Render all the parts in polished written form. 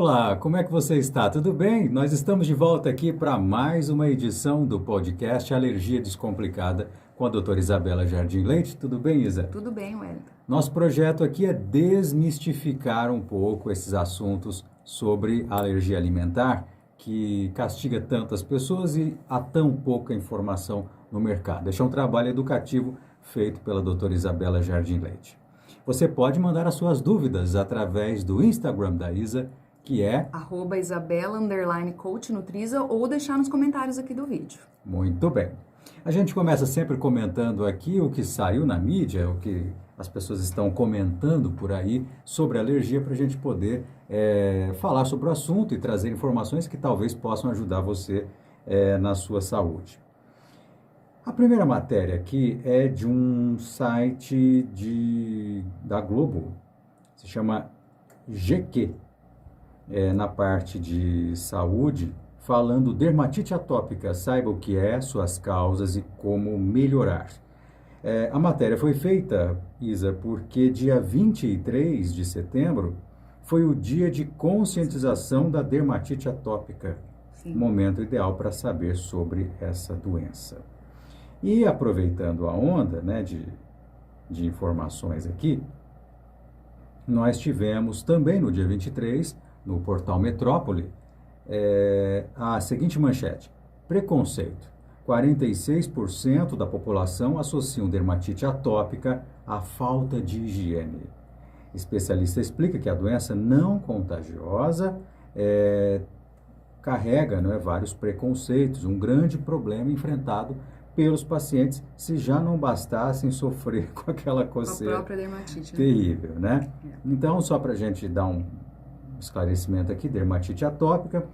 Olá, como é que você está? Tudo bem? Nós estamos de volta aqui para mais uma edição do podcast Alergia Descomplicada com a doutora Isabela Jardim Leite. Tudo bem, Isa? Tudo bem, Wellington. Nosso projeto aqui é desmistificar um pouco esses assuntos sobre a alergia alimentar que castiga tantas pessoas e há tão pouca informação no mercado. Este é um trabalho educativo feito pela doutora Isabela Jardim Leite. Você pode mandar as suas dúvidas através do Instagram da Isa, que é @Isabela_Coach Nutriza, ou deixar nos comentários aqui do vídeo. Muito bem. A gente começa sempre comentando aqui o que saiu na mídia, o que as pessoas estão comentando por aí sobre alergia, para a gente poder falar sobre o assunto e trazer informações que talvez possam ajudar você na sua saúde. A primeira matéria aqui é de um site da Globo, se chama GQ, na parte de saúde, falando dermatite atópica, saiba o que é, suas causas e como melhorar. A matéria foi feita, Isa, porque dia 23 de setembro foi o dia de conscientização da dermatite atópica. Sim. Momento ideal para saber sobre essa doença. E aproveitando a onda, né, de informações aqui, nós tivemos também no dia 23, no portal Metrópole, a seguinte manchete: preconceito. 46% da população associam dermatite atópica à falta de higiene. Especialista explica que a doença não contagiosa carrega, vários preconceitos, um grande problema enfrentado pelos pacientes, se já não bastassem sofrer com aquela coceira. Com a própria dermatite. Terrível, né? Então, só para a gente dar um esclarecimento aqui, dermatite atópica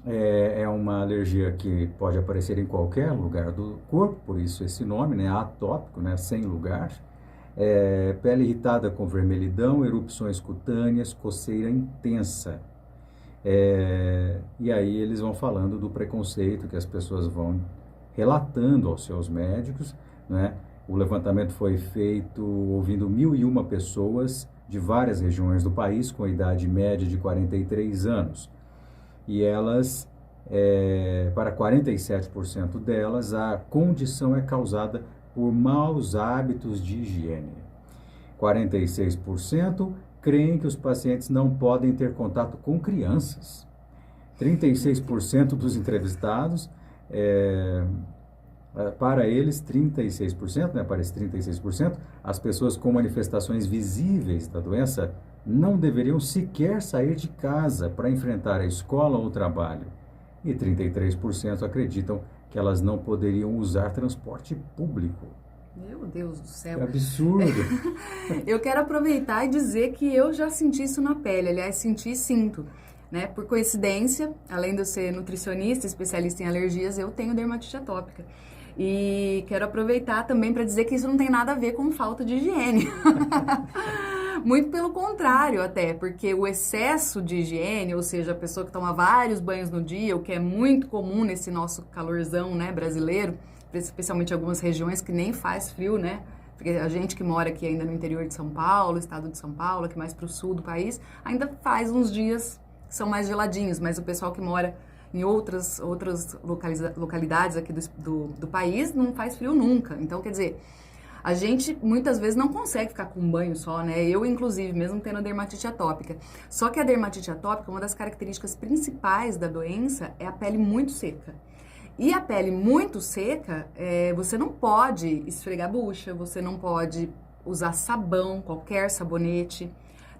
é uma alergia que pode aparecer em qualquer lugar do corpo, por isso esse nome, né? Atópico, né? Sem lugar. Pele irritada com vermelhidão, erupções cutâneas, coceira intensa. E aí eles vão falando do preconceito que as pessoas vão relatando aos seus médicos, né? O levantamento foi feito ouvindo 1.001 pessoas de várias regiões do país com a idade média de 43 anos. E elas, para 47% delas, a condição é causada por maus hábitos de higiene. 46% creem que os pacientes não podem ter contato com crianças. 36% dos entrevistados para eles, 36%, para esses 36%, as pessoas com manifestações visíveis da doença não deveriam sequer sair de casa para enfrentar a escola ou o trabalho. E 33% acreditam que elas não poderiam usar transporte público. Meu Deus do céu. Que absurdo. Eu quero aproveitar e dizer que eu já senti isso na pele. Aliás, senti e sinto. Né? Por coincidência, além de eu ser nutricionista, especialista em alergias, eu tenho dermatite atópica. E quero aproveitar também para dizer que isso não tem nada a ver com falta de higiene. Muito pelo contrário até, porque o excesso de higiene, ou seja, a pessoa que toma vários banhos no dia, o que é muito comum nesse nosso calorzão, né, brasileiro, especialmente em algumas regiões que nem faz frio, né? Porque a gente que mora aqui ainda no interior de São Paulo, estado de São Paulo, aqui mais para o sul do país, ainda faz uns dias são mais geladinhos, mas o pessoal que mora em outras localidades aqui do país não faz frio nunca. Então, quer dizer, a gente muitas vezes não consegue ficar com um banho só, né? Eu, inclusive, mesmo tendo a dermatite atópica. Só que a dermatite atópica, uma das características principais da doença é a pele muito seca. E a pele muito seca, você não pode esfregar a bucha, você não pode usar sabão, qualquer sabonete,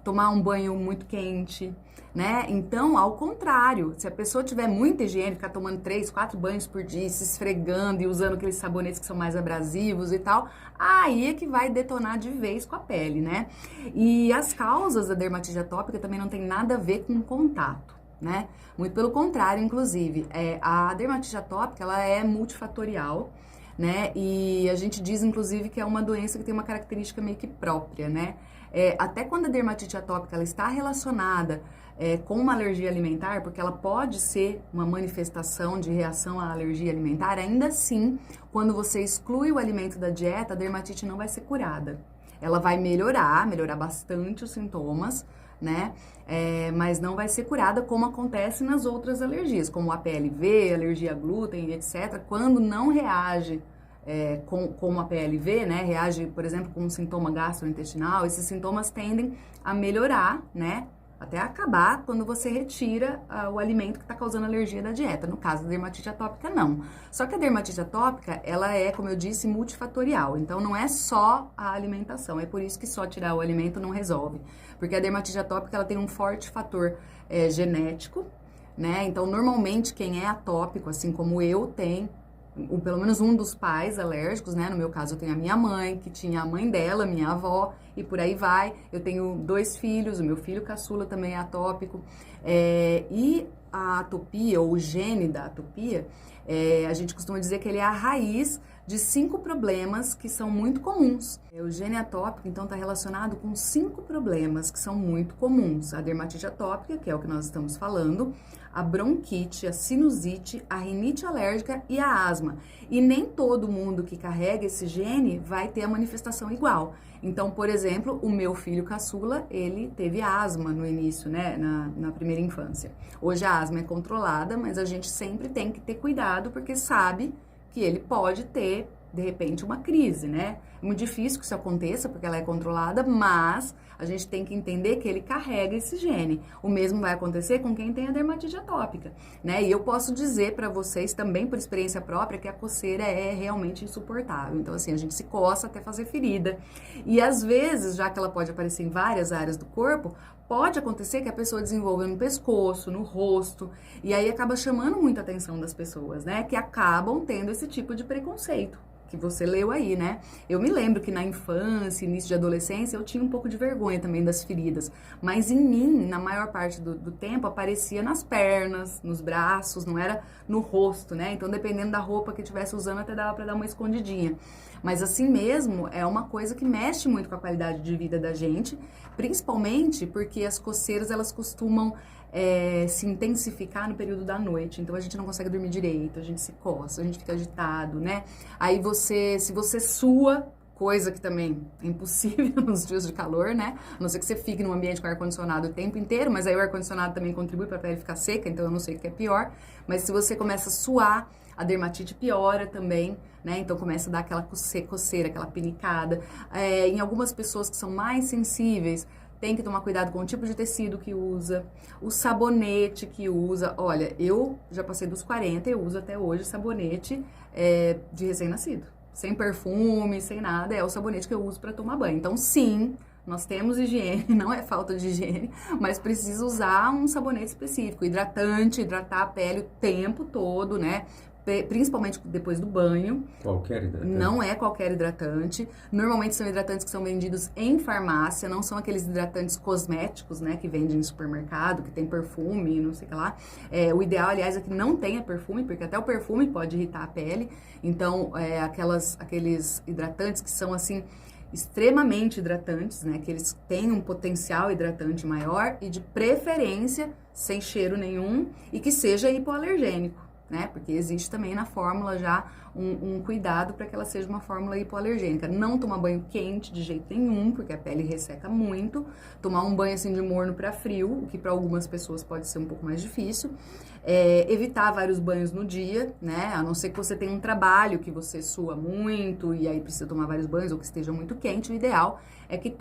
tomar um banho muito quente, né? Então, ao contrário, se a pessoa tiver muita higiene, ficar tomando 3, 4 banhos por dia, se esfregando e usando aqueles sabonetes que são mais abrasivos e tal, aí é que vai detonar de vez com a pele, né? E as causas da dermatite atópica também não tem nada a ver com contato, né? Muito pelo contrário, inclusive, a dermatite atópica, ela é multifatorial, né? E a gente diz, inclusive, que é uma doença que tem uma característica meio que própria, né? Até quando a dermatite atópica ela está relacionada com uma alergia alimentar, porque ela pode ser uma manifestação de reação à alergia alimentar, ainda assim, quando você exclui o alimento da dieta, a dermatite não vai ser curada. Ela vai melhorar bastante os sintomas, né? Mas não vai ser curada como acontece nas outras alergias, como a PLV, alergia a glúten, etc. Quando não reage com a PLV, né? Reage, por exemplo, com um sintoma gastrointestinal, esses sintomas tendem a melhorar, né? Até acabar quando você retira o alimento que está causando alergia da dieta. No caso da dermatite atópica, não. Só que a dermatite atópica, ela é, como eu disse, multifatorial. Então, não é só a alimentação. É por isso que só tirar o alimento não resolve. Porque a dermatite atópica, ela tem um forte fator genético, né? Então, normalmente, quem é atópico, assim como eu, tem pelo menos um dos pais alérgicos, né? No meu caso, eu tenho a minha mãe, que tinha a mãe dela, minha avó, e por aí vai. Eu tenho 2 filhos, o meu filho caçula também é atópico. E a atopia, ou o gene da atopia, a gente costuma dizer que ele é a raiz de 5 problemas que são muito comuns. O gene atópico, então, está relacionado com 5 problemas que são muito comuns. A dermatite atópica, que é o que nós estamos falando, a bronquite, a sinusite, a rinite alérgica e a asma. E nem todo mundo que carrega esse gene vai ter a manifestação igual. Então, por exemplo, o meu filho caçula, ele teve asma no início, né, na primeira infância. Hoje a asma é controlada, mas a gente sempre tem que ter cuidado, porque sabe que ele pode ter, de repente, uma crise, né? É muito difícil que isso aconteça, porque ela é controlada, mas a gente tem que entender que ele carrega esse gene. O mesmo vai acontecer com quem tem a dermatite atópica, né? E eu posso dizer para vocês, também por experiência própria, que a coceira é realmente insuportável. Então, assim, a gente se coça até fazer ferida. E às vezes, já que ela pode aparecer em várias áreas do corpo, pode acontecer que a pessoa desenvolva no pescoço, no rosto, e aí acaba chamando muita atenção das pessoas, né? Que acabam tendo esse tipo de preconceito que você leu aí, né? Eu me lembro que na infância, início de adolescência, eu tinha um pouco de vergonha também das feridas, mas em mim, na maior parte do tempo, aparecia nas pernas, nos braços, não era no rosto, né? Então, dependendo da roupa que eu estivesse usando, até dava pra dar uma escondidinha. Mas assim mesmo, é uma coisa que mexe muito com a qualidade de vida da gente, principalmente porque as coceiras, elas costumam se intensificar no período da noite. Então, a gente não consegue dormir direito, a gente se coça, a gente fica agitado, né? Aí se você sua, coisa que também é impossível nos dias de calor, né? A não ser que você fique num ambiente com ar-condicionado o tempo inteiro, mas aí o ar-condicionado também contribui para a pele ficar seca, então eu não sei o que é pior. Mas se você começa a suar, a dermatite piora também, né? Então começa a dar aquela coceira, aquela pinicada. Em algumas pessoas que são mais sensíveis, tem que tomar cuidado com o tipo de tecido que usa, o sabonete que usa. Olha, eu já passei dos 40, eu uso até hoje sabonete de recém-nascido. Sem perfume, sem nada, é o sabonete que eu uso para tomar banho. Então, sim, nós temos higiene, não é falta de higiene, mas precisa usar um sabonete específico, hidratante, hidratar a pele o tempo todo, né? Principalmente depois do banho. Qualquer hidratante? Não é qualquer hidratante. Normalmente são hidratantes que são vendidos em farmácia, não são aqueles hidratantes cosméticos, né, que vendem em supermercado, que tem perfume, não sei o que lá. O ideal, aliás, é que não tenha perfume, porque até o perfume pode irritar a pele. Então, aqueles hidratantes que são, assim, extremamente hidratantes, né, que eles têm um potencial hidratante maior e, de preferência, sem cheiro nenhum e que seja hipoalergênico, né? Porque existe também na fórmula já um cuidado para que ela seja uma fórmula hipoalergênica. Não tomar banho quente de jeito nenhum, porque a pele resseca muito. Tomar um banho assim de morno para frio, o que para algumas pessoas pode ser um pouco mais difícil. Evitar vários banhos no dia, né? A não ser que você tenha um trabalho que você sua muito e aí precisa tomar vários banhos ou que esteja muito quente. O ideal é que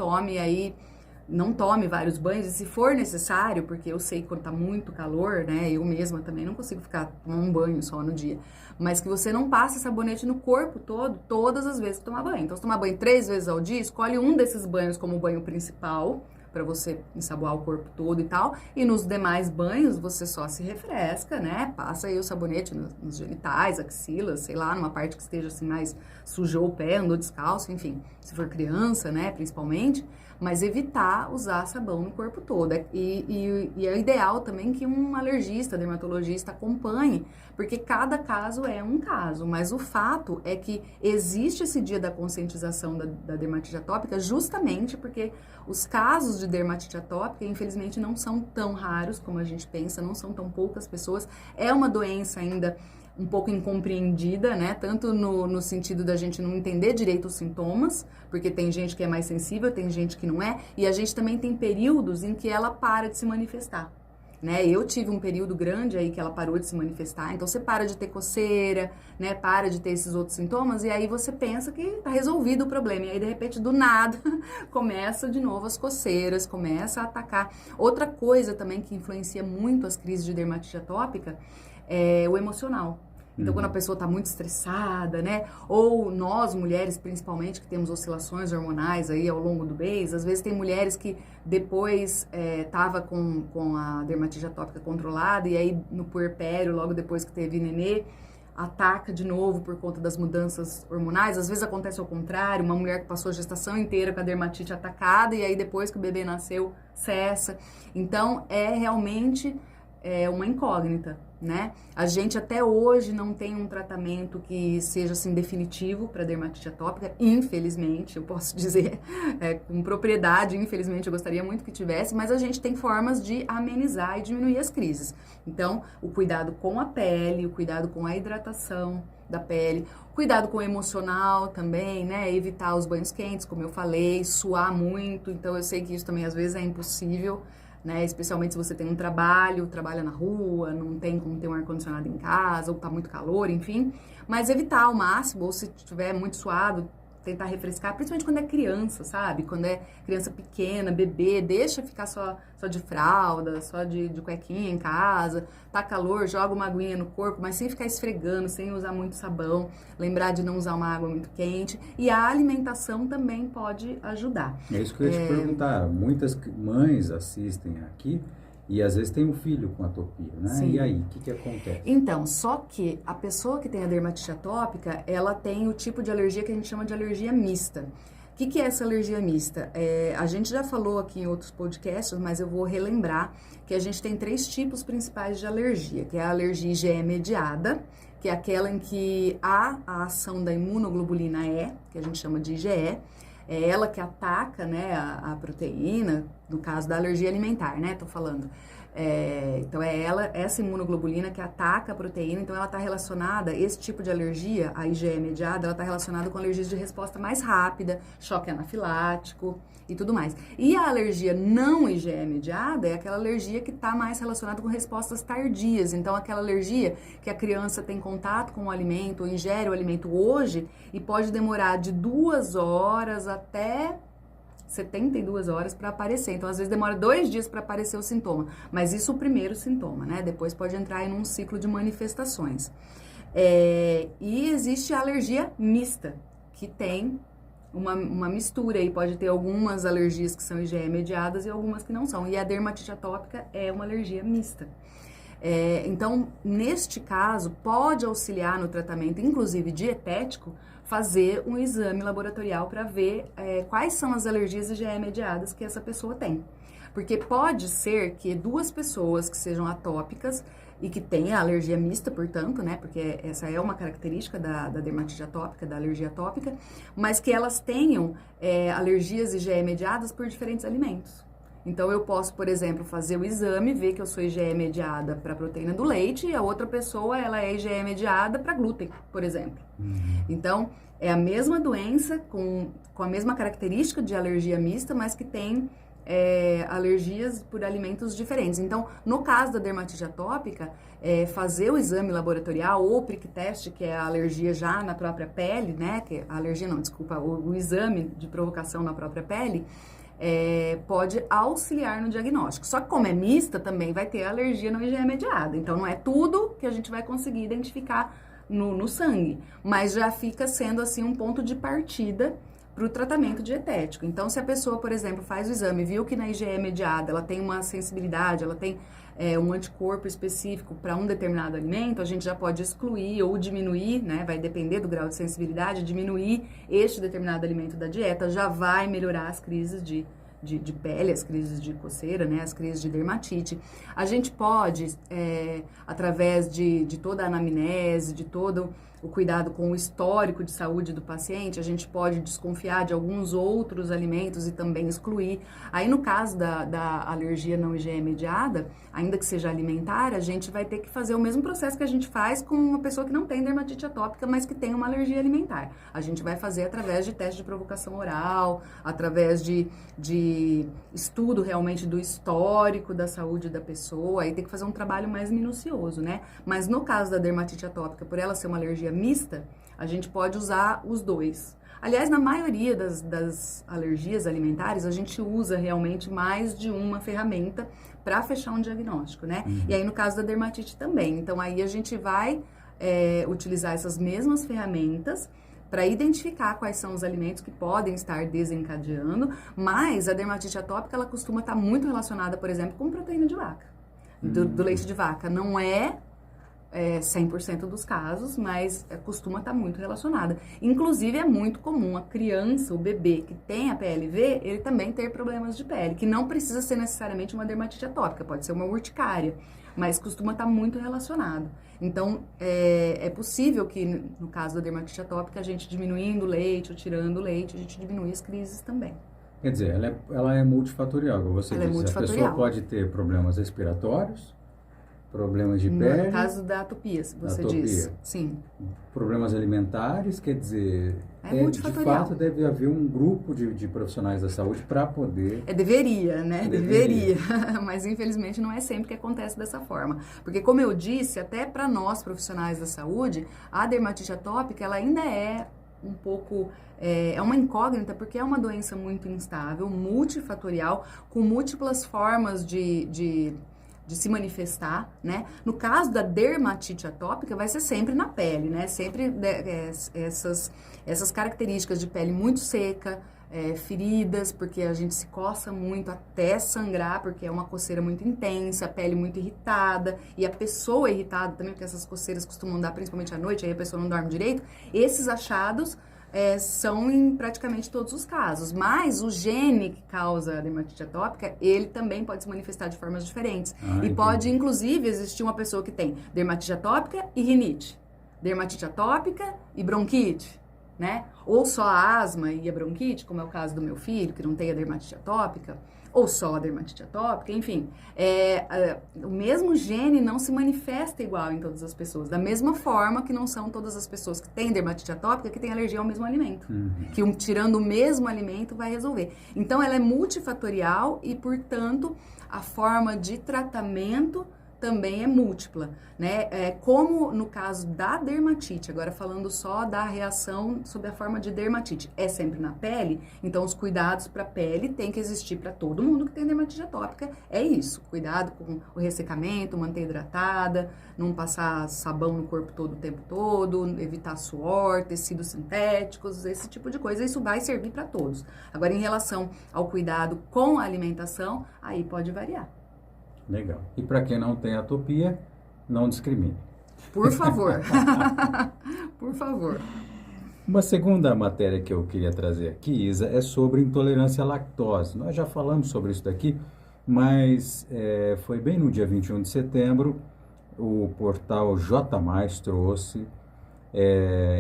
não tome vários banhos, e se for necessário, porque eu sei que quando tá muito calor, né, eu mesma também não consigo tomar um banho só no dia, mas que você não passe sabonete no corpo todo, todas as vezes que tomar banho. Então, se tomar banho 3 vezes ao dia, escolhe um desses banhos como banho principal, para você ensaboar o corpo todo e tal, e nos demais banhos você só se refresca, né, passa aí o sabonete nos genitais, axilas, sei lá, numa parte que esteja assim mais sujou o pé, andou descalço, enfim, se for criança, né, principalmente, mas evitar usar sabão no corpo todo. E é ideal também que um alergista, dermatologista acompanhe, porque cada caso é um caso, mas o fato é que existe esse dia da conscientização da dermatite atópica justamente porque os casos de dermatite atópica, infelizmente, não são tão raros como a gente pensa, não são tão poucas pessoas, é uma doença ainda um pouco incompreendida, né? Tanto no sentido da gente não entender direito os sintomas, porque tem gente que é mais sensível, tem gente que não é, e a gente também tem períodos em que ela para de se manifestar. Né? Eu tive um período grande aí que ela parou de se manifestar, então você para de ter coceira, né? Para de ter esses outros sintomas, e aí você pensa que tá resolvido o problema, e aí de repente do nada começa de novo as coceiras, começa a atacar. Outra coisa também que influencia muito as crises de dermatite atópica é o emocional. Então, quando a pessoa está muito estressada, né? Ou nós, mulheres, principalmente, que temos oscilações hormonais aí ao longo do mês, às vezes tem mulheres que depois tava com a dermatite atópica controlada e aí no puerpério, logo depois que teve nenê, ataca de novo por conta das mudanças hormonais. Às vezes acontece ao contrário, uma mulher que passou a gestação inteira com a dermatite atacada e aí depois que o bebê nasceu, cessa. Então, é realmente uma incógnita, né? A gente até hoje não tem um tratamento que seja assim definitivo para dermatite atópica, infelizmente, eu posso dizer com propriedade, infelizmente eu gostaria muito que tivesse, mas a gente tem formas de amenizar e diminuir as crises. Então, o cuidado com a pele, o cuidado com a hidratação da pele, cuidado com o emocional também, né? Evitar os banhos quentes, como eu falei, suar muito, então eu sei que isso também às vezes é impossível, né? Especialmente se você tem um trabalho, trabalha na rua, não tem como ter um ar-condicionado em casa, ou tá muito calor, enfim. Mas evitar ao máximo, ou se estiver muito suado, tentar refrescar, principalmente quando é criança, sabe? Quando é criança pequena, bebê, deixa ficar só de fralda, só de cuequinha em casa. Tá calor, joga uma aguinha no corpo, mas sem ficar esfregando, sem usar muito sabão. Lembrar de não usar uma água muito quente. E a alimentação também pode ajudar. É isso que eu ia te perguntar. Muitas mães assistem aqui e às vezes tem um filho com atopia, né? Sim. E aí, o que acontece? Então, só que a pessoa que tem a dermatite atópica, ela tem o tipo de alergia que a gente chama de alergia mista. O que é essa alergia mista? A gente já falou aqui em outros podcasts, mas eu vou relembrar que a gente tem 3 tipos principais de alergia, que é a alergia IgE mediada, que é aquela em que há a ação da imunoglobulina E, que a gente chama de IgE, é ela que ataca, né, a proteína, no caso da alergia alimentar, né, tô falando. Então é essa imunoglobulina que ataca a proteína, então ela está relacionada, esse tipo de alergia, a IgE mediada, ela está relacionada com alergias de resposta mais rápida, choque anafilático e tudo mais. E a alergia não IgE mediada é aquela alergia que está mais relacionada com respostas tardias, então aquela alergia que a criança tem contato com o alimento, ou ingere o alimento hoje e pode demorar de 2 horas até 72 horas para aparecer. Então, às vezes, demora 2 dias para aparecer o sintoma. Mas isso é o primeiro sintoma, né? Depois pode entrar em um ciclo de manifestações. E existe a alergia mista, que tem uma mistura aí. Pode ter algumas alergias que são IgE mediadas e algumas que não são. E a dermatite atópica é uma alergia mista. Então, neste caso, pode auxiliar no tratamento, inclusive dietético, fazer um exame laboratorial para ver quais são as alergias IgE mediadas que essa pessoa tem. Porque pode ser que 2 pessoas que sejam atópicas e que tenham alergia mista, portanto, né? Porque essa é uma característica da dermatite atópica, da alergia atópica, mas que elas tenham alergias IgE mediadas por diferentes alimentos. Então, eu posso, por exemplo, fazer o exame, ver que eu sou IgE mediada para a proteína do leite e a outra pessoa, ela é IgE mediada para glúten, por exemplo. Então, é a mesma doença, com a mesma característica de alergia mista, mas que tem alergias por alimentos diferentes. Então, no caso da dermatite atópica, fazer o exame laboratorial ou o prick test, que é a alergia já na própria pele, né? Que a alergia não, desculpa, o exame de provocação na própria pele, pode auxiliar no diagnóstico. Só que como é mista, também vai ter alergia não IgE mediada. Então, não é tudo que a gente vai conseguir identificar no sangue, mas já fica sendo, assim, um ponto de partida para o tratamento dietético. Então, se a pessoa, por exemplo, faz o exame e viu que na IgE mediada ela tem uma sensibilidade, ela tem um anticorpo específico para um determinado alimento, a gente já pode excluir ou diminuir, né? Vai depender do grau de sensibilidade, diminuir este determinado alimento da dieta, já vai melhorar as crises de pele, as crises de coceira, né? As crises de dermatite. A gente pode, através de toda a anamnese, de todo o cuidado com o histórico de saúde do paciente, a gente pode desconfiar de alguns outros alimentos e também excluir. Aí, no caso da alergia não IgE mediada, ainda que seja alimentar, a gente vai ter que fazer o mesmo processo que a gente faz com uma pessoa que não tem dermatite atópica, mas que tem uma alergia alimentar. A gente vai fazer através de teste de provocação oral, através de estudo realmente do histórico da saúde da pessoa, aí tem que fazer um trabalho mais minucioso, né? Mas no caso da dermatite atópica, por ela ser uma alergia mista, a gente pode usar os dois. Aliás, na maioria das alergias alimentares, a gente usa realmente mais de uma ferramenta para fechar um diagnóstico, né? E aí, no caso da dermatite também. Então, aí a gente vai utilizar essas mesmas ferramentas para identificar quais são os alimentos que podem estar desencadeando, mas a dermatite atópica, ela costuma estar muito relacionada, por exemplo, com proteína de vaca, do leite de vaca. Não é 100% dos casos, mas costuma estar muito relacionada. Inclusive, é muito comum a criança, o bebê que tem a PLV, ele também ter problemas de pele, que não precisa ser necessariamente uma dermatite atópica, pode ser uma urticária, mas costuma estar muito relacionado. Então, é possível que, no caso da dermatite atópica, a gente diminuindo o leite ou tirando o leite, a gente diminui as crises também. Quer dizer, ela é multifatorial, como você Ela é disse. multifatorial. A pessoa pode ter problemas respiratórios, problemas de No pele, caso da atopia, se você atopia. diz. Sim. Problemas alimentares, quer dizer, É de multifatorial. fato deve haver um grupo de profissionais da saúde para poder... Deveria, né? Deveria. Mas infelizmente não é sempre que acontece dessa forma. Porque como eu disse, até para nós profissionais da saúde, a dermatite atópica ela ainda é um pouco... É uma incógnita porque é uma doença muito instável, multifatorial, com múltiplas formas de se manifestar, né? No caso da dermatite atópica, vai ser sempre na pele, né? Sempre essas características de pele muito seca, feridas, porque a gente se coça muito até sangrar, porque é uma coceira muito intensa, a pele muito irritada, e a pessoa irritada também, porque essas coceiras costumam dar principalmente à noite, aí a pessoa não dorme direito. Esses achados são em praticamente todos os casos, mas o gene que causa a dermatite atópica, ele também pode se manifestar de formas diferentes. E pode, inclusive, existir uma pessoa que tem dermatite atópica e rinite, dermatite atópica e bronquite, né? Ou só a asma e a bronquite, como é o caso do meu filho, que não tem a dermatite atópica, ou só a dermatite atópica, enfim. O mesmo gene não se manifesta igual em todas as pessoas, da mesma forma que não são todas as pessoas que têm dermatite atópica que têm alergia ao mesmo alimento. Que tirando o mesmo alimento vai resolver. Então, ela é multifatorial e, portanto, a forma de tratamento também é múltipla, né? Como no caso da dermatite, agora falando só da reação sob a forma de dermatite, é sempre na pele, então os cuidados para a pele tem que existir para todo mundo que tem dermatite atópica, é isso, cuidado com o ressecamento, manter hidratada, não passar sabão no corpo todo o tempo todo, evitar suor, tecidos sintéticos, esse tipo de coisa, isso vai servir para todos. Agora, em relação ao cuidado com a alimentação, aí pode variar. Legal. E para quem não tem atopia, não discrimine. Por favor. Por favor. Uma segunda matéria que eu queria trazer aqui, Isa, é sobre intolerância à lactose. Nós já falamos sobre isso daqui, mas foi bem no dia 21 de setembro, o portal J+, trouxe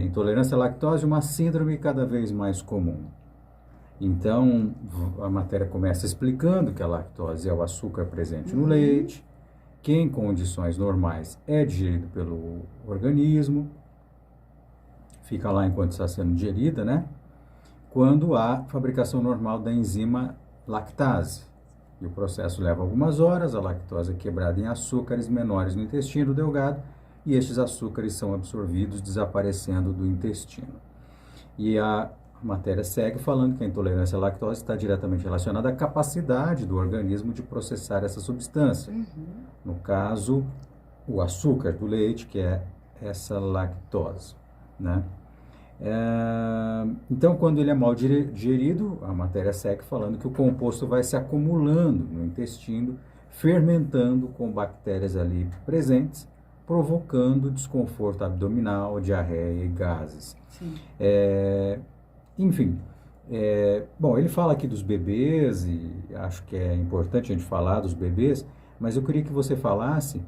intolerância à lactose, uma síndrome cada vez mais comum. Então, a matéria começa explicando que a lactose é o açúcar presente no leite, que em condições normais é digerido pelo organismo, fica lá enquanto está sendo digerida, né? Quando há fabricação normal da enzima lactase. E o processo leva algumas horas, a lactose é quebrada em açúcares menores no intestino delgado, e estes açúcares são absorvidos, desaparecendo do intestino. E a matéria segue falando que a intolerância à lactose está diretamente relacionada à capacidade do organismo de processar essa substância. No caso, o açúcar do leite, que é essa lactose, né? Então, quando ele é mal digerido, a matéria segue falando que o composto vai se acumulando no intestino, fermentando com bactérias ali presentes, provocando desconforto abdominal, diarreia e gases. Enfim, bom, ele fala aqui dos bebês, e acho que é importante a gente falar dos bebês, mas eu queria que você falasse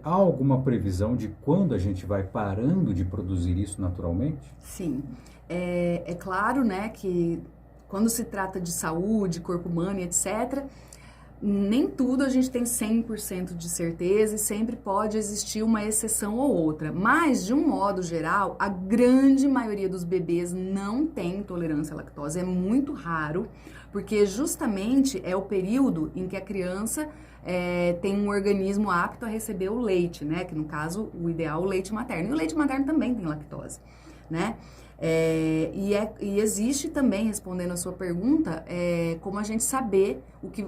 Há alguma previsão de quando a gente vai parando de produzir isso naturalmente? Sim. É claro, né, que quando se trata de saúde, corpo humano e etc., nem tudo a gente tem 100% de certeza e sempre pode existir uma exceção ou outra. Mas, de um modo geral, a grande maioria dos bebês não tem intolerância à lactose. É muito raro, porque justamente é o período em que a criança tem um organismo apto a receber o leite, né? Que no caso, o ideal, o leite materno. E o leite materno também tem lactose, né? E existe também, respondendo a sua pergunta, como a gente saber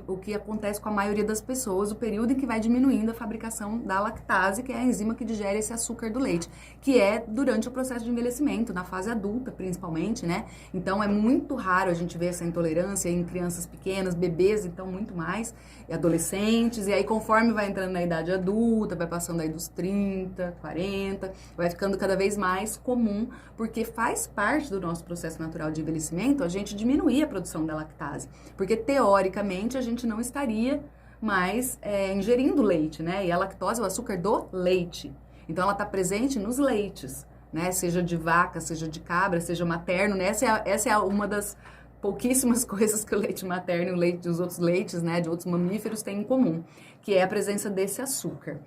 o que acontece com a maioria das pessoas, o período em que vai diminuindo a fabricação da lactase, que é a enzima que digere esse açúcar do leite, que é durante o processo de envelhecimento, na fase adulta principalmente, né? Então é muito raro a gente ver essa intolerância em crianças pequenas, bebês, então muito mais, e adolescentes, e aí conforme vai entrando na idade adulta, vai passando aí dos 30, 40, vai ficando cada vez mais comum, porque faz parte do nosso processo natural de envelhecimento a gente diminuir a produção da lactase, porque teoricamente a gente não estaria mais ingerindo leite, né? E a lactose é o açúcar do leite, então ela está presente nos leites, né? Seja de vaca, seja de cabra, seja materno, né? Essa é uma das pouquíssimas coisas que o leite materno e o leite dos outros leites, né, de outros mamíferos têm em comum, que é a presença desse açúcar.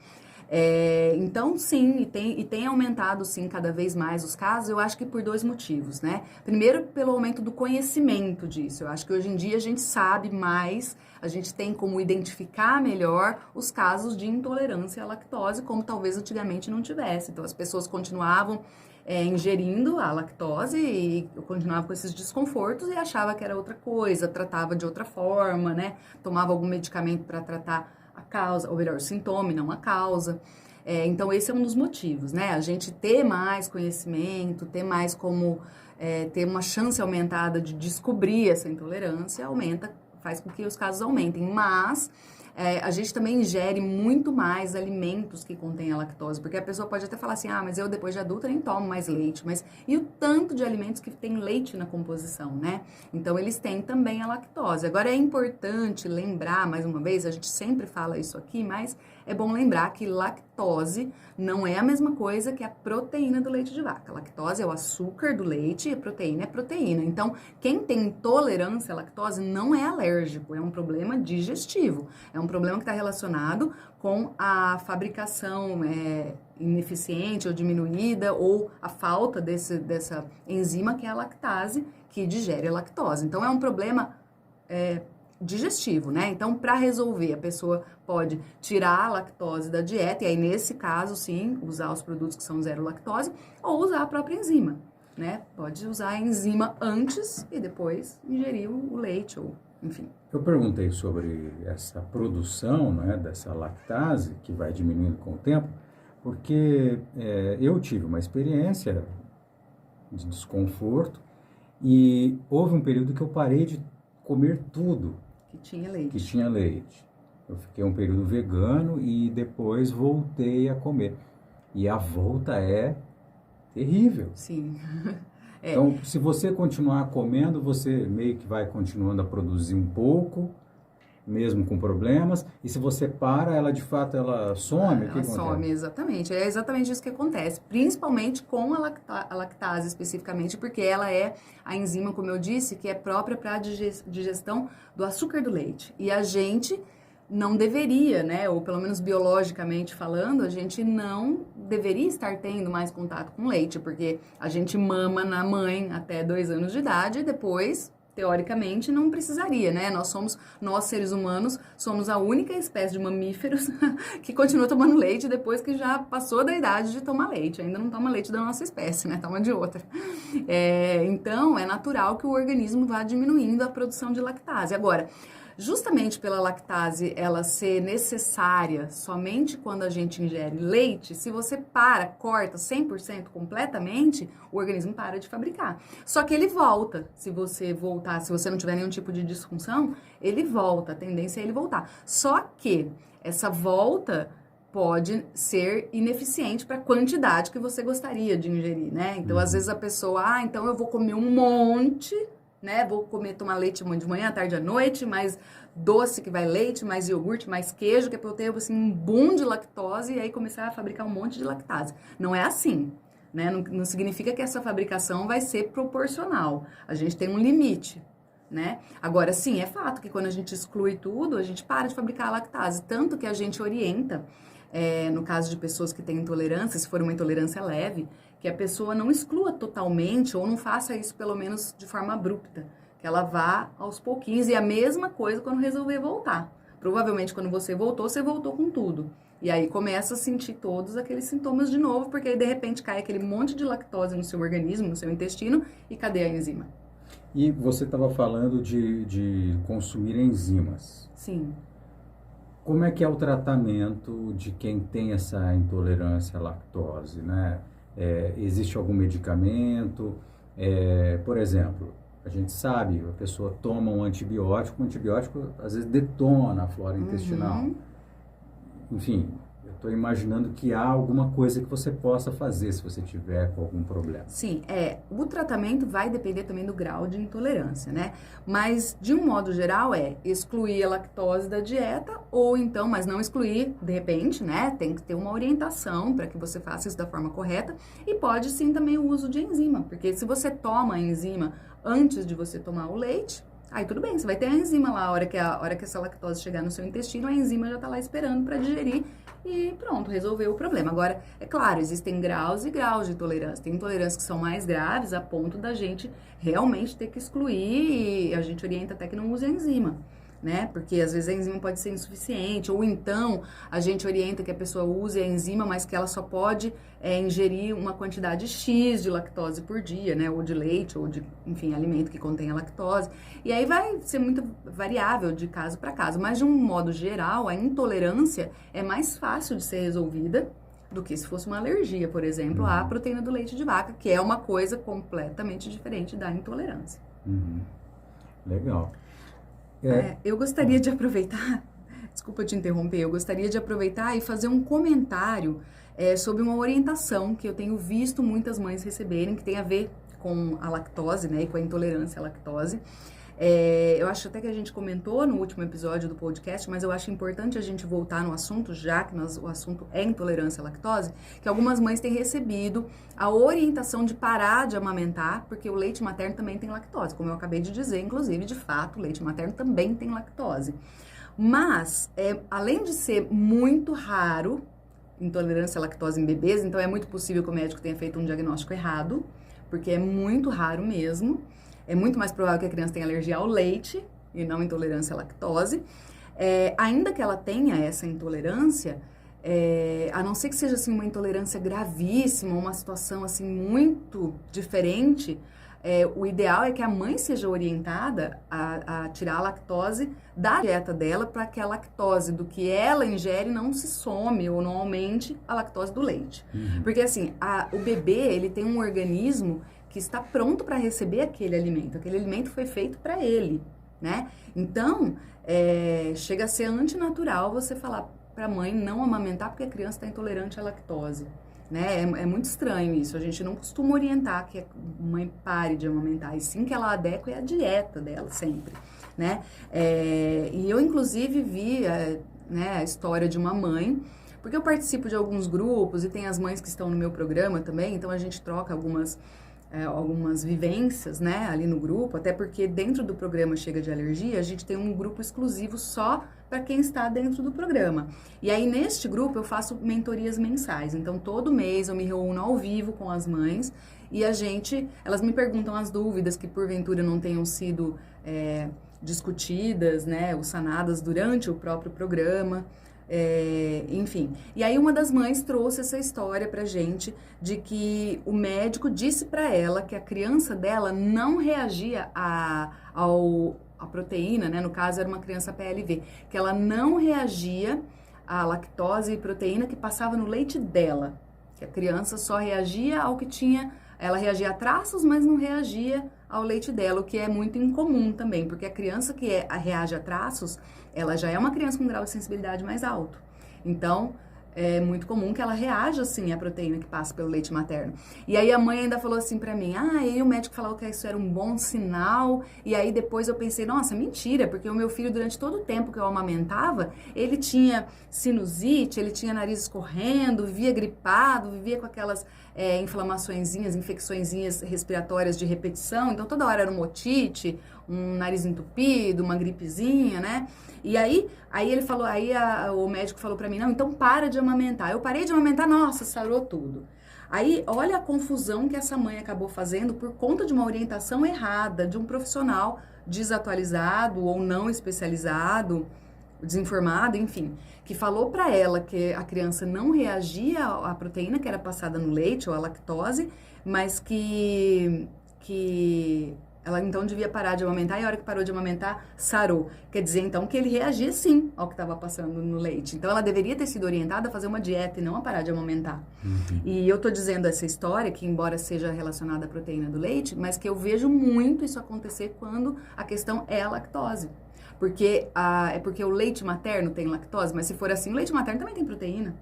Então, sim, e tem aumentado, sim, cada vez mais os casos, eu acho que por dois motivos, né? Primeiro, pelo aumento do conhecimento disso. Eu acho que hoje em dia a gente sabe mais, a gente tem como identificar melhor os casos de intolerância à lactose, como talvez antigamente não tivesse. Então, as pessoas continuavam ingerindo a lactose e eu continuava com esses desconfortos e achava que era outra coisa, tratava de outra forma, né? Tomava algum medicamento para tratar a causa, ou melhor, o sintoma e não a causa. Então, esse é um dos motivos, né? A gente ter mais conhecimento, ter mais como ter uma chance aumentada de descobrir essa intolerância, faz com que os casos aumentem. Mas a gente também ingere muito mais alimentos que contêm a lactose, porque a pessoa pode até falar assim, mas eu depois de adulta nem tomo mais leite, mas e o tanto de alimentos que tem leite na composição, né? Então, eles têm também a lactose. Agora, é importante lembrar, mais uma vez, a gente sempre fala isso aqui, mas é bom lembrar que lactose não é a mesma coisa que a proteína do leite de vaca. A lactose é o açúcar do leite e a proteína é proteína. Então, quem tem intolerância à lactose não é alérgico, é um problema digestivo. É um problema que está relacionado com a fabricação ineficiente ou diminuída ou a falta dessa enzima que é a lactase, que digere a lactose. Então, é um problema digestivo, né? Então, para resolver, a pessoa pode tirar a lactose da dieta, e aí, nesse caso, sim, usar os produtos que são zero lactose, ou usar a própria enzima, né? Pode usar a enzima antes e depois ingerir o leite, ou enfim. Eu perguntei sobre essa produção, né, dessa lactase, que vai diminuindo com o tempo, porque eu tive uma experiência de desconforto e houve um período que eu parei de comer tudo que tinha leite. Eu fiquei um período vegano e depois voltei a comer. E a volta é terrível. Sim. Então, se você continuar comendo, você meio que vai continuando a produzir um pouco, mesmo com problemas. E se você para, ela de fato ela some? Ela some, exatamente. É exatamente isso que acontece, principalmente com a lactase especificamente, porque ela é a enzima, como eu disse, que é própria para a digestão do açúcar do leite. E a gente não deveria, né, ou pelo menos biologicamente falando, a gente não deveria estar tendo mais contato com leite, porque a gente mama na mãe até 2 anos de idade e depois, teoricamente, não precisaria, né? Nós seres humanos, somos a única espécie de mamíferos que continua tomando leite depois que já passou da idade de tomar leite. Ainda não toma leite da nossa espécie, né? Toma de outra. Então, é natural que o organismo vá diminuindo a produção de lactase. Agora, justamente pela lactase ela ser necessária somente quando a gente ingere leite, se você corta 100% completamente, o organismo para de fabricar. Só que ele volta, se você não tiver nenhum tipo de disfunção, ele volta, a tendência é ele voltar. Só que essa volta pode ser ineficiente para a quantidade que você gostaria de ingerir, né? Então, às vezes a pessoa, então eu vou comer um monte né? Vou tomar leite de manhã, à tarde, à noite, mais doce que vai leite, mais iogurte, mais queijo, que é pra eu ter, assim, um boom de lactose e aí começar a fabricar um monte de lactase. Não é assim, né? Não significa que essa fabricação vai ser proporcional. A gente tem um limite, né? Agora, sim, é fato que quando a gente exclui tudo, a gente para de fabricar a lactase. Tanto que a gente orienta, no caso de pessoas que têm intolerância, se for uma intolerância leve, que a pessoa não exclua totalmente ou não faça isso, pelo menos, de forma abrupta. Que ela vá aos pouquinhos. E a mesma coisa quando resolver voltar. Provavelmente, quando você voltou com tudo. E aí começa a sentir todos aqueles sintomas de novo, porque aí, de repente, cai aquele monte de lactose no seu organismo, no seu intestino, e cadê a enzima? E você estava falando de consumir enzimas. Sim. Como é que é o tratamento de quem tem essa intolerância à lactose, né? Existe algum medicamento? Por exemplo, a gente sabe, a pessoa toma um antibiótico, o antibiótico às vezes detona a flora intestinal. Enfim, eu estou imaginando que há alguma coisa que você possa fazer se você tiver com algum problema. Sim, o tratamento vai depender também do grau de intolerância, né? Mas, de um modo geral, excluir a lactose da dieta ou então, mas não excluir de repente, né? Tem que ter uma orientação para que você faça isso da forma correta e pode sim também o uso de enzima, porque se você toma a enzima antes de você tomar o leite, aí tudo bem, você vai ter a enzima lá, a hora que essa lactose chegar no seu intestino, a enzima já tá lá esperando para digerir e pronto, resolveu o problema. Agora, é claro, existem graus e graus de intolerância. Tem intolerâncias que são mais graves a ponto da gente realmente ter que excluir e a gente orienta até que não use a enzima, né? Porque às vezes a enzima pode ser insuficiente, ou então a gente orienta que a pessoa use a enzima, mas que ela só pode ingerir uma quantidade X de lactose por dia, né? Ou de leite, ou de, enfim, alimento que contenha lactose. E aí vai ser muito variável de caso para caso, mas de um modo geral, a intolerância é mais fácil de ser resolvida do que se fosse uma alergia, por exemplo, à proteína do leite de vaca, que é uma coisa completamente diferente da intolerância. Legal. Eu gostaria de aproveitar, desculpa te interromper, eu gostaria de aproveitar e fazer um comentário sobre uma orientação que eu tenho visto muitas mães receberem, que tem a ver com a lactose, né, e com a intolerância à lactose. Eu acho até que a gente comentou no último episódio do podcast, mas eu acho importante a gente voltar no assunto, já que o assunto é intolerância à lactose, que algumas mães têm recebido a orientação de parar de amamentar, porque o leite materno também tem lactose, como eu acabei de dizer, inclusive, de fato, o leite materno também tem lactose. Mas, além de ser muito raro, intolerância à lactose em bebês, então é muito possível que o médico tenha feito um diagnóstico errado, porque é muito raro mesmo. É muito mais provável que a criança tenha alergia ao leite e não intolerância à lactose. Ainda que ela tenha essa intolerância, a não ser que seja assim, uma intolerância gravíssima, uma situação assim, muito diferente, o ideal é que a mãe seja orientada a tirar a lactose da dieta dela para que a lactose do que ela ingere não se some ou não aumente a lactose do leite. Porque assim, o bebê ele tem um organismo que está pronto para receber aquele alimento foi feito para ele, né? Então, chega a ser antinatural você falar para a mãe não amamentar porque a criança está intolerante à lactose, né? É muito estranho isso, a gente não costuma orientar que a mãe pare de amamentar, e sim que ela adeque a dieta dela sempre, né? E eu, inclusive, vi a história de uma mãe, porque eu participo de alguns grupos e tem as mães que estão no meu programa também, então a gente troca algumas vivências, né, ali no grupo, até porque dentro do programa Chega de Alergia, a gente tem um grupo exclusivo só para quem está dentro do programa. E aí, neste grupo, eu faço mentorias mensais. Então, todo mês eu me reúno ao vivo com as mães e elas me perguntam as dúvidas que, porventura, não tenham sido discutidas, né, ou sanadas durante o próprio programa. Enfim, e aí uma das mães trouxe essa história pra gente de que o médico disse pra ela que a criança dela não reagia à proteína, né? No caso era uma criança PLV, que ela não reagia à lactose e proteína que passava no leite dela, que a criança só reagia ao que tinha, ela reagia a traços, mas não reagia ao leite dela, o que é muito incomum também, porque a criança que reage a traços, ela já é uma criança com grau de sensibilidade mais alto. Então, é muito comum que ela reaja, assim, à proteína que passa pelo leite materno. E aí a mãe ainda falou assim pra mim, e aí o médico falou que isso era um bom sinal, e aí depois eu pensei, nossa, mentira, porque o meu filho, durante todo o tempo que eu amamentava, ele tinha sinusite, ele tinha nariz escorrendo, vivia gripado, vivia com aquelas inflamaçõezinhas, infecçõezinhas respiratórias de repetição, então toda hora era uma otite, um nariz entupido, uma gripezinha, né? E aí ele falou, o médico falou pra mim, não, então para de amamentar. Eu parei de amamentar, nossa, sarou tudo. Aí, olha a confusão que essa mãe acabou fazendo por conta de uma orientação errada, de um profissional desatualizado ou não especializado, desinformado, enfim, que falou pra ela que a criança não reagia à proteína que era passada no leite ou à lactose, mas que ela então devia parar de amamentar, e a hora que parou de amamentar, sarou. Quer dizer, então, que ele reagia sim ao que estava passando no leite. Então, ela deveria ter sido orientada a fazer uma dieta e não a parar de amamentar. E eu tô dizendo essa história, que embora seja relacionada à proteína do leite, mas que eu vejo muito isso acontecer quando a questão é a lactose. Porque é porque o leite materno tem lactose, mas se for assim, o leite materno também tem proteína.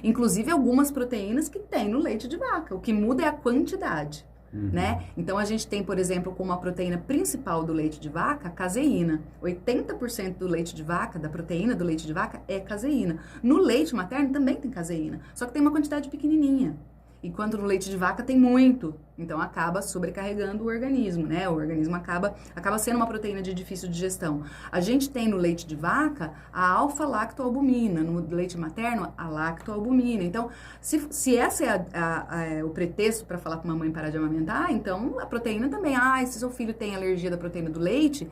Inclusive, algumas proteínas que tem no leite de vaca. O que muda é a quantidade. Né? Então, a gente tem, por exemplo, como a proteína principal do leite de vaca, a caseína. 80% do leite de vaca, da proteína do leite de vaca, é caseína. No leite materno também tem caseína, só que tem uma quantidade pequenininha. Enquanto no leite de vaca tem muito, então acaba sobrecarregando o organismo, né? O organismo acaba sendo uma proteína de difícil digestão. A gente tem no leite de vaca a alfa-lactoalbumina, no leite materno a lactoalbumina. Então, se esse é o pretexto para falar para uma mãe parar de amamentar, então a proteína também. Se seu filho tem alergia da proteína do leite,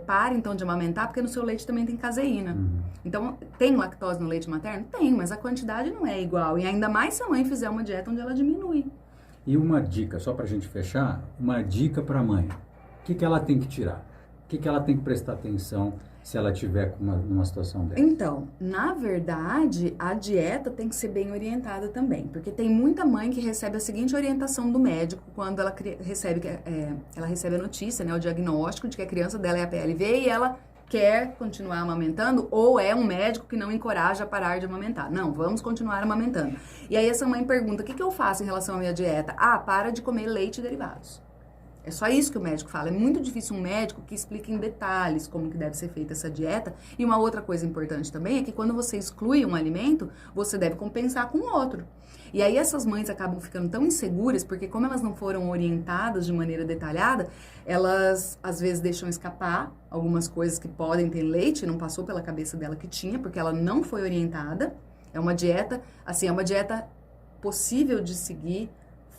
pare então de amamentar, porque no seu leite também tem caseína. Então, tem lactose no leite materno? Tem, mas a quantidade não é igual. E ainda mais se a mãe fizer uma dieta onde ela diminui. E uma dica, só para a gente fechar, uma dica para a mãe. O que ela tem que tirar? O que ela tem que prestar atenção se ela tiver numa situação dessa? Então, na verdade, a dieta tem que ser bem orientada também. Porque tem muita mãe que recebe a seguinte orientação do médico quando ela recebe a notícia, né, o diagnóstico de que a criança dela é a PLV e ela quer continuar amamentando, ou é um médico que não encoraja a parar de amamentar. Não, vamos continuar amamentando. E aí essa mãe pergunta, o que eu faço em relação à minha dieta? Para de comer leite e derivados. É só isso que o médico fala. É muito difícil um médico que explique em detalhes como que deve ser feita essa dieta. E uma outra coisa importante também é que quando você exclui um alimento, você deve compensar com outro. E aí essas mães acabam ficando tão inseguras, porque como elas não foram orientadas de maneira detalhada, elas às vezes deixam escapar algumas coisas que podem ter leite, não passou pela cabeça dela que tinha, porque ela não foi orientada. É uma dieta, assim, é uma dieta possível de seguir,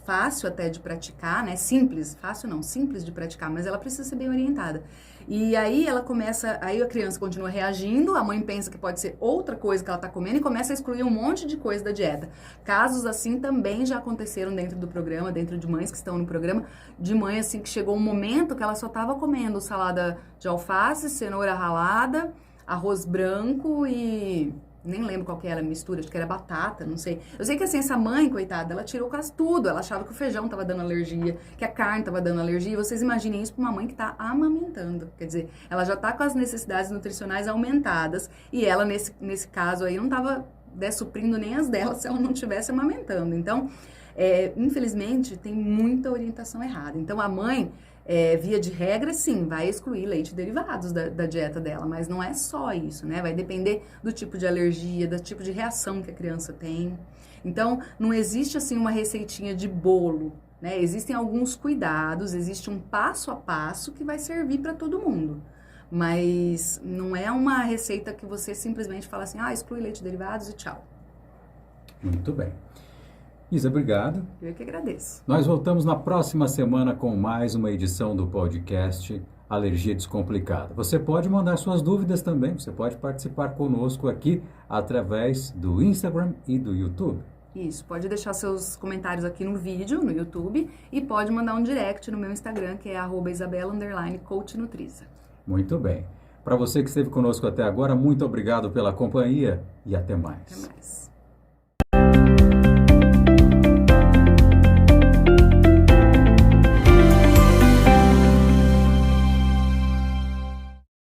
fácil até de praticar, né? Simples, fácil não, simples de praticar, mas ela precisa ser bem orientada. E aí aí a criança continua reagindo, a mãe pensa que pode ser outra coisa que ela tá comendo e começa a excluir um monte de coisa da dieta. Casos assim também já aconteceram dentro do programa, dentro de mães que estão no programa, de mãe assim que chegou um momento que ela só tava comendo salada de alface, cenoura ralada, arroz branco e nem lembro qual que era a mistura, acho que era batata, não sei. Eu sei que assim, essa mãe, coitada, ela tirou quase tudo. Ela achava que o feijão tava dando alergia, que a carne tava dando alergia. Vocês imaginem isso pra uma mãe que tá amamentando. Quer dizer, ela já tá com as necessidades nutricionais aumentadas e ela, nesse caso aí, não tava suprindo nem as dela se ela não estivesse amamentando. Então, infelizmente, tem muita orientação errada. Então, a mãe, via de regra, sim, vai excluir leite e derivados da dieta dela, mas não é só isso, né? Vai depender do tipo de alergia, do tipo de reação que a criança tem. Então, não existe, assim, uma receitinha de bolo, né? Existem alguns cuidados, existe um passo a passo que vai servir para todo mundo. Mas não é uma receita que você simplesmente fala assim, exclui leite e derivados e tchau. Muito bem. Isa, obrigado. Eu que agradeço. Nós voltamos na próxima semana com mais uma edição do podcast Alergia Descomplicada. Você pode mandar suas dúvidas também, você pode participar conosco aqui através do Instagram e do YouTube. Isso, pode deixar seus comentários aqui no vídeo, no YouTube, e pode mandar um direct no meu Instagram, que é @isabela_coachnutriza. Muito bem. Para você que esteve conosco até agora, muito obrigado pela companhia e até mais. Até mais.